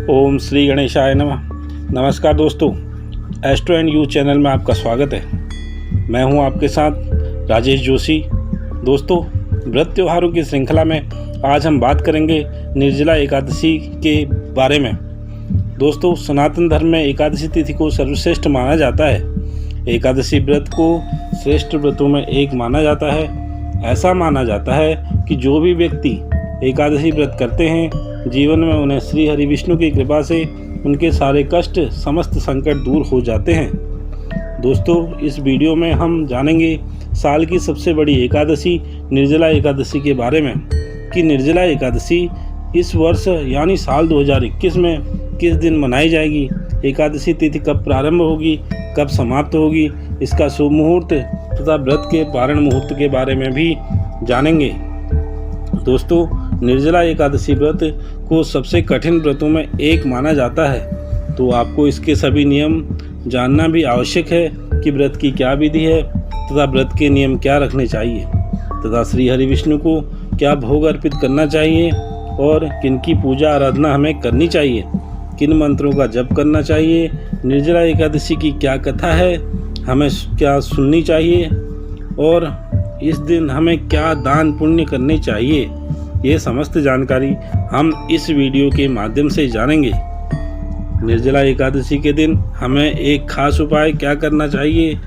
ओम श्री गणेशाय नमः। नमस्कार दोस्तों, एस्ट्रो एंड यू चैनल में आपका स्वागत है। मैं हूं आपके साथ राजेश जोशी। दोस्तों, व्रत त्योहारों की श्रृंखला में आज हम बात करेंगे निर्जला एकादशी के बारे में। दोस्तों, सनातन धर्म में एकादशी तिथि को सर्वश्रेष्ठ माना जाता है। एकादशी व्रत को श्रेष्ठ व्रतों में एक माना जाता है। ऐसा माना जाता है कि जो भी व्यक्ति एकादशी व्रत करते हैं, जीवन में उन्हें श्री हरि विष्णु की कृपा से उनके सारे कष्ट, समस्त संकट दूर हो जाते हैं। दोस्तों, इस वीडियो में हम जानेंगे साल की सबसे बड़ी एकादशी निर्जला एकादशी के बारे में कि निर्जला एकादशी इस वर्ष यानी साल 2021 में किस दिन मनाई जाएगी, एकादशी तिथि कब प्रारंभ होगी, कब समाप्त होगी, इसका शुभ मुहूर्त तथा व्रत के पारण मुहूर्त के बारे में भी जानेंगे। दोस्तों, निर्जला एकादशी व्रत को सबसे कठिन व्रतों में एक माना जाता है, तो आपको इसके सभी नियम जानना भी आवश्यक है कि व्रत की क्या विधि है तथा व्रत के नियम क्या रखने चाहिए तथा श्री हरि विष्णु को क्या भोग अर्पित करना चाहिए और किनकी पूजा आराधना हमें करनी चाहिए, किन मंत्रों का जप करना चाहिए, निर्जला एकादशी की क्या कथा है, हमें क्या सुननी चाहिए और इस दिन हमें क्या दान पुण्य करने चाहिए। ये समस्त जानकारी हम इस वीडियो के माध्यम से जानेंगे। निर्जला एकादशी के दिन हमें एक खास उपाय क्या करना चाहिए,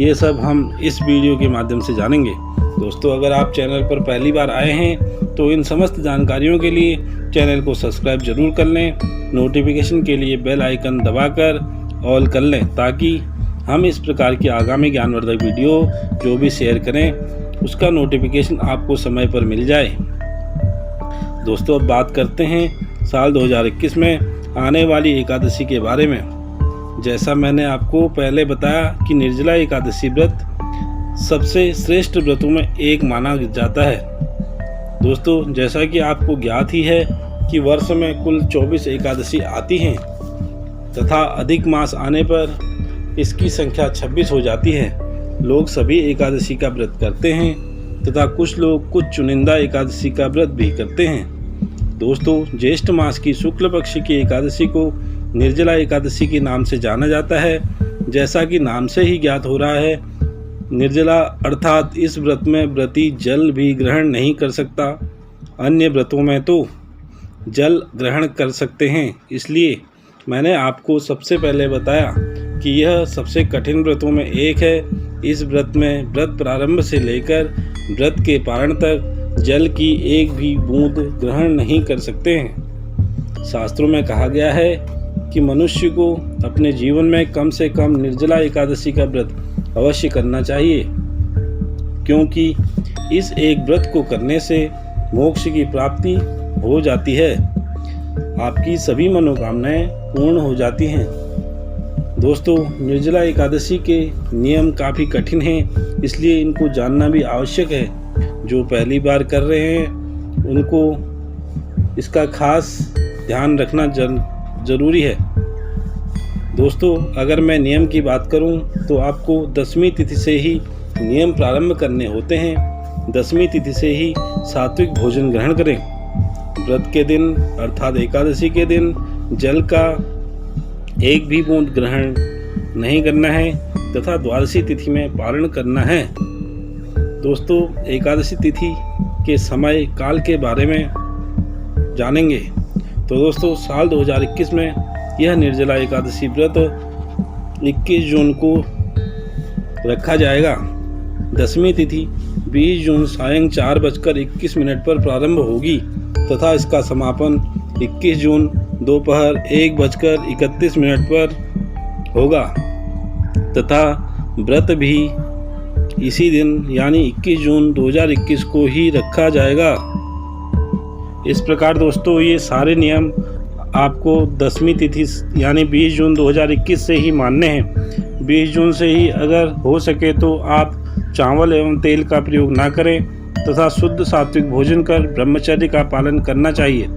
ये सब हम इस वीडियो के माध्यम से जानेंगे। दोस्तों, अगर आप चैनल पर पहली बार आए हैं तो इन समस्त जानकारियों के लिए चैनल को सब्सक्राइब जरूर कर लें। नोटिफिकेशन के लिए बेल आइकन दबाकर ऑल कर लें ताकि हम इस प्रकार की आगामी ज्ञानवर्धक वीडियो जो भी शेयर करें उसका नोटिफिकेशन आपको समय पर मिल जाए। दोस्तों, अब बात करते हैं साल 2021 में आने वाली एकादशी के बारे में। जैसा मैंने आपको पहले बताया कि निर्जला एकादशी व्रत सबसे श्रेष्ठ व्रतों में एक माना जाता है। दोस्तों, जैसा कि आपको ज्ञात ही है कि वर्ष में कुल 24 एकादशी आती हैं तथा अधिक मास आने पर इसकी संख्या 26 हो जाती है। लोग सभी एकादशी का व्रत करते हैं तथा कुछ लोग कुछ चुनिंदा एकादशी का व्रत भी करते हैं। दोस्तों, ज्येष्ठ मास की शुक्ल पक्ष की एकादशी को निर्जला एकादशी के नाम से जाना जाता है। जैसा कि नाम से ही ज्ञात हो रहा है, निर्जला अर्थात इस व्रत में व्रती जल भी ग्रहण नहीं कर सकता। अन्य व्रतों में तो जल ग्रहण कर सकते हैं, इसलिए मैंने आपको सबसे पहले बताया कि यह सबसे कठिन व्रतों में एक है। इस व्रत में व्रत प्रारंभ से लेकर व्रत के पारण तक जल की एक भी बूंद ग्रहण नहीं कर सकते हैं। शास्त्रों में कहा गया है कि मनुष्य को अपने जीवन में कम से कम निर्जला एकादशी का व्रत अवश्य करना चाहिए, क्योंकि इस एक व्रत को करने से मोक्ष की प्राप्ति हो जाती है, आपकी सभी मनोकामनाएं पूर्ण हो जाती हैं। दोस्तों, निर्जला एकादशी के नियम काफ़ी कठिन हैं, इसलिए इनको जानना भी आवश्यक है। जो पहली बार कर रहे हैं उनको इसका खास ध्यान रखना जरूरी है। दोस्तों, अगर मैं नियम की बात करूं तो आपको 10वीं तिथि से ही नियम प्रारंभ करने होते हैं। 10वीं तिथि से ही सात्विक भोजन ग्रहण करें। व्रत के दिन अर्थात एकादशी के दिन जल का एक भी बूंद ग्रहण नहीं करना है तथा द्वादशी तिथि में पारण करना है। दोस्तों, एकादशी तिथि के समय काल के बारे में जानेंगे। तो दोस्तों, साल 2021 में यह निर्जला एकादशी व्रत 21 जून को रखा जाएगा। 10वीं तिथि 20 जून सायं 4:21 पर प्रारंभ होगी तथा इसका समापन 21 जून दोपहर 1:31 पर होगा तथा व्रत भी इसी दिन यानी 21 जून 2021 को ही रखा जाएगा। इस प्रकार दोस्तों, ये सारे नियम आपको 10वीं तिथि यानी 20 जून 2021 से ही मानने हैं। 20 जून से ही अगर हो सके तो आप चावल एवं तेल का प्रयोग ना करें तथा शुद्ध सात्विक भोजन कर ब्रह्मचर्य का पालन करना चाहिए।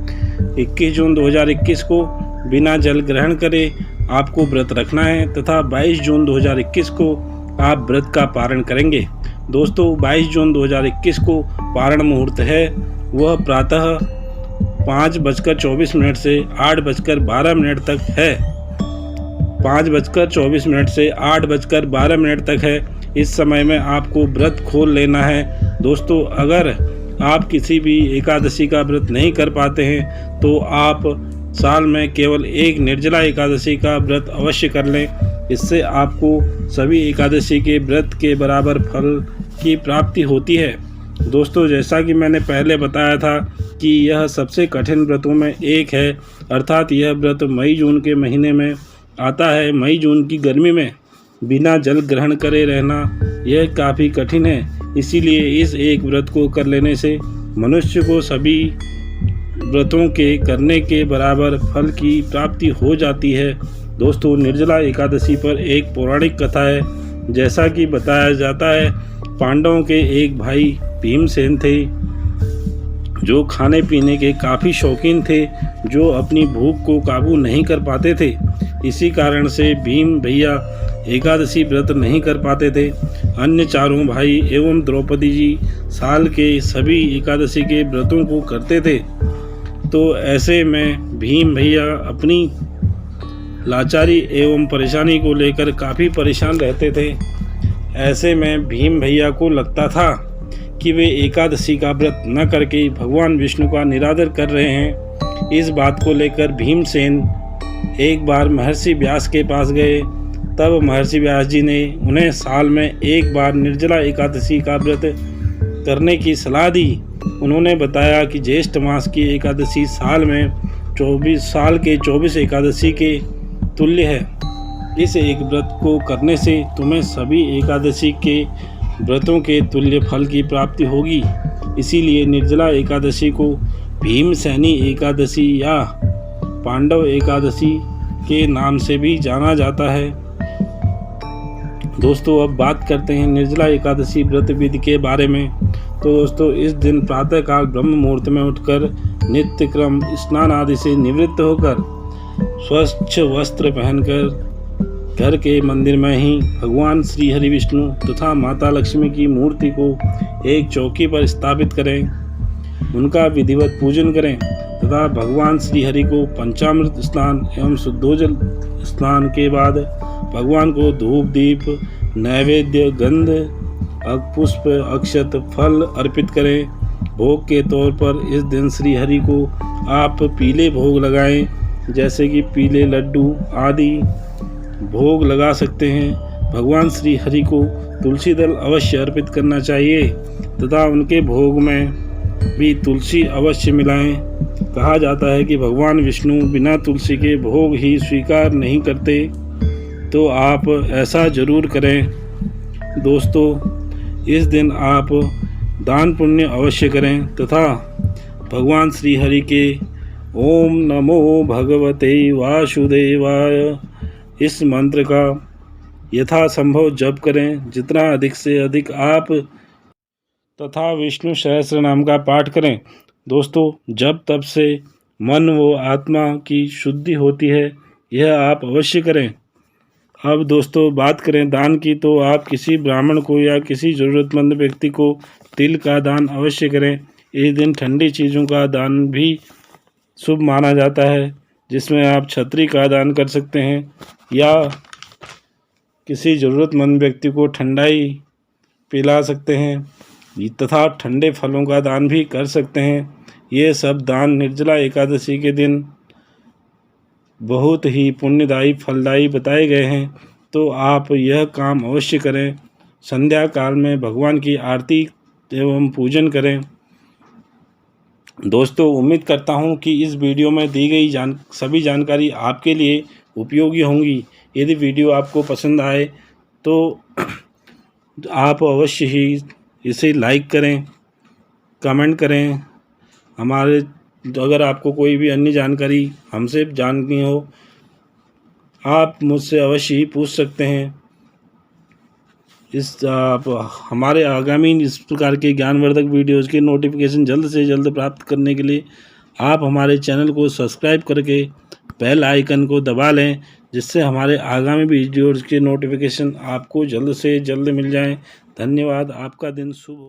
21 जून 2021 को बिना जल ग्रहण करे आपको व्रत रखना है तथा 22 जून 2021 को आप व्रत का पारण करेंगे। दोस्तों, 22 जून 2021 को पारण मुहूर्त है, वह प्रातः 5:24 से 8:12 तक है। 5:24 से 8:12 तक है। इस समय में आपको व्रत खोल लेना है। दोस्तों, अगर आप किसी भी एकादशी का व्रत नहीं कर पाते हैं तो आप साल में केवल एक निर्जला एकादशी का व्रत अवश्य कर लें। इससे आपको सभी एकादशी के व्रत के बराबर फल की प्राप्ति होती है। दोस्तों, जैसा कि मैंने पहले बताया था कि यह सबसे कठिन व्रतों में एक है, अर्थात यह व्रत मई जून के महीने में आता है। मई जून की गर्मी में बिना जल ग्रहण करे रहना यह काफ़ी कठिन है। इसीलिए इस एक व्रत को कर लेने से मनुष्य को सभी व्रतों के करने के बराबर फल की प्राप्ति हो जाती है। दोस्तों, निर्जला एकादशी पर एक पौराणिक कथा है। जैसा कि बताया जाता है, पांडवों के एक भाई भीमसेन थे जो खाने पीने के काफ़ी शौकीन थे, जो अपनी भूख को काबू नहीं कर पाते थे। इसी कारण से भीम भैया एकादशी व्रत नहीं कर पाते थे। अन्य चारों भाई एवं द्रौपदी जी साल के सभी एकादशी के व्रतों को करते थे। तो ऐसे में भीम भैया अपनी लाचारी एवं परेशानी को लेकर काफ़ी परेशान रहते थे। ऐसे में भीम भैया को लगता था कि वे एकादशी का व्रत न करके भगवान विष्णु का निरादर कर रहे हैं। इस बात को लेकर भीमसेन एक बार महर्षि व्यास के पास गए। तब महर्षि व्यास जी ने उन्हें साल में एक बार निर्जला एकादशी का व्रत करने की सलाह दी। उन्होंने बताया कि ज्येष्ठ मास की एकादशी साल के 24 एकादशी के तुल्य है। इस एक व्रत को करने से तुम्हें सभी एकादशी के व्रतों के तुल्य फल की प्राप्ति होगी। इसीलिए निर्जला एकादशी को भीमसेनी एकादशी या पांडव एकादशी के नाम से भी जाना जाता है। दोस्तों, अब बात करते हैं निर्जला एकादशी व्रत विधि के बारे में। तो दोस्तों, इस दिन प्रातःकाल ब्रह्म मुहूर्त में उठकर नित्य क्रम स्नान आदि से निवृत्त होकर स्वच्छ वस्त्र पहनकर घर के मंदिर में ही भगवान श्री हरि विष्णु तथा माता लक्ष्मी की मूर्ति को एक चौकी पर स्थापित करें, उनका विधिवत पूजन करें तथा भगवान श्री हरि को पंचामृत स्नान एवं शुद्धोजल स्नान के बाद भगवान को धूप दीप नैवेद्य गंध पुष्प अक्षत फल अर्पित करें। भोग के तौर पर इस दिन श्री हरि को आप पीले भोग लगाएं, जैसे कि पीले लड्डू आदि भोग लगा सकते हैं। भगवान श्री हरि को तुलसी दल अवश्य अर्पित करना चाहिए तथा उनके भोग में भी तुलसी अवश्य मिलाएं। कहा जाता है कि भगवान विष्णु बिना तुलसी के भोग ही स्वीकार नहीं करते, तो आप ऐसा जरूर करें। दोस्तों, इस दिन आप दान पुण्य अवश्य करें तथा भगवान श्री हरि के ओम नमो भगवते वासुदेवाय इस मंत्र का यथासंभव जप करें। जितना अधिक से अधिक आप तथा विष्णु सहस्त्र नाम का पाठ करें। दोस्तों, जब तब से मन व आत्मा की शुद्धि होती है, यह आप अवश्य करें। अब दोस्तों, बात करें दान की, तो आप किसी ब्राह्मण को या किसी ज़रूरतमंद व्यक्ति को तिल का दान अवश्य करें। इस दिन ठंडी चीज़ों का दान भी शुभ माना जाता है, जिसमें आप छतरी का दान कर सकते हैं या किसी ज़रूरतमंद व्यक्ति को ठंडाई पिला सकते हैं तथा ठंडे फलों का दान भी कर सकते हैं। ये सब दान निर्जला एकादशी के दिन बहुत ही पुण्यदायी फलदायी बताए गए हैं, तो आप यह काम अवश्य करें। संध्या काल में भगवान की आरती एवं पूजन करें। दोस्तों, उम्मीद करता हूं कि इस वीडियो में दी गई सभी जानकारी आपके लिए उपयोगी होंगी। यदि वीडियो आपको पसंद आए तो आप अवश्य ही इसे लाइक करें, कमेंट करें। अगर आपको कोई भी अन्य जानकारी हमसे जाननी हो, आप मुझसे अवश्य ही पूछ सकते हैं। हमारे आगामी इस प्रकार के ज्ञानवर्धक वीडियोज़ के नोटिफिकेशन जल्द से जल्द प्राप्त करने के लिए आप हमारे चैनल को सब्सक्राइब करके बेल आइकन को दबा लें, जिससे हमारे आगामी वीडियोज़ के नोटिफिकेशन आपको जल्द से जल्द मिल जाएं। धन्यवाद। आपका दिन शुभ हो।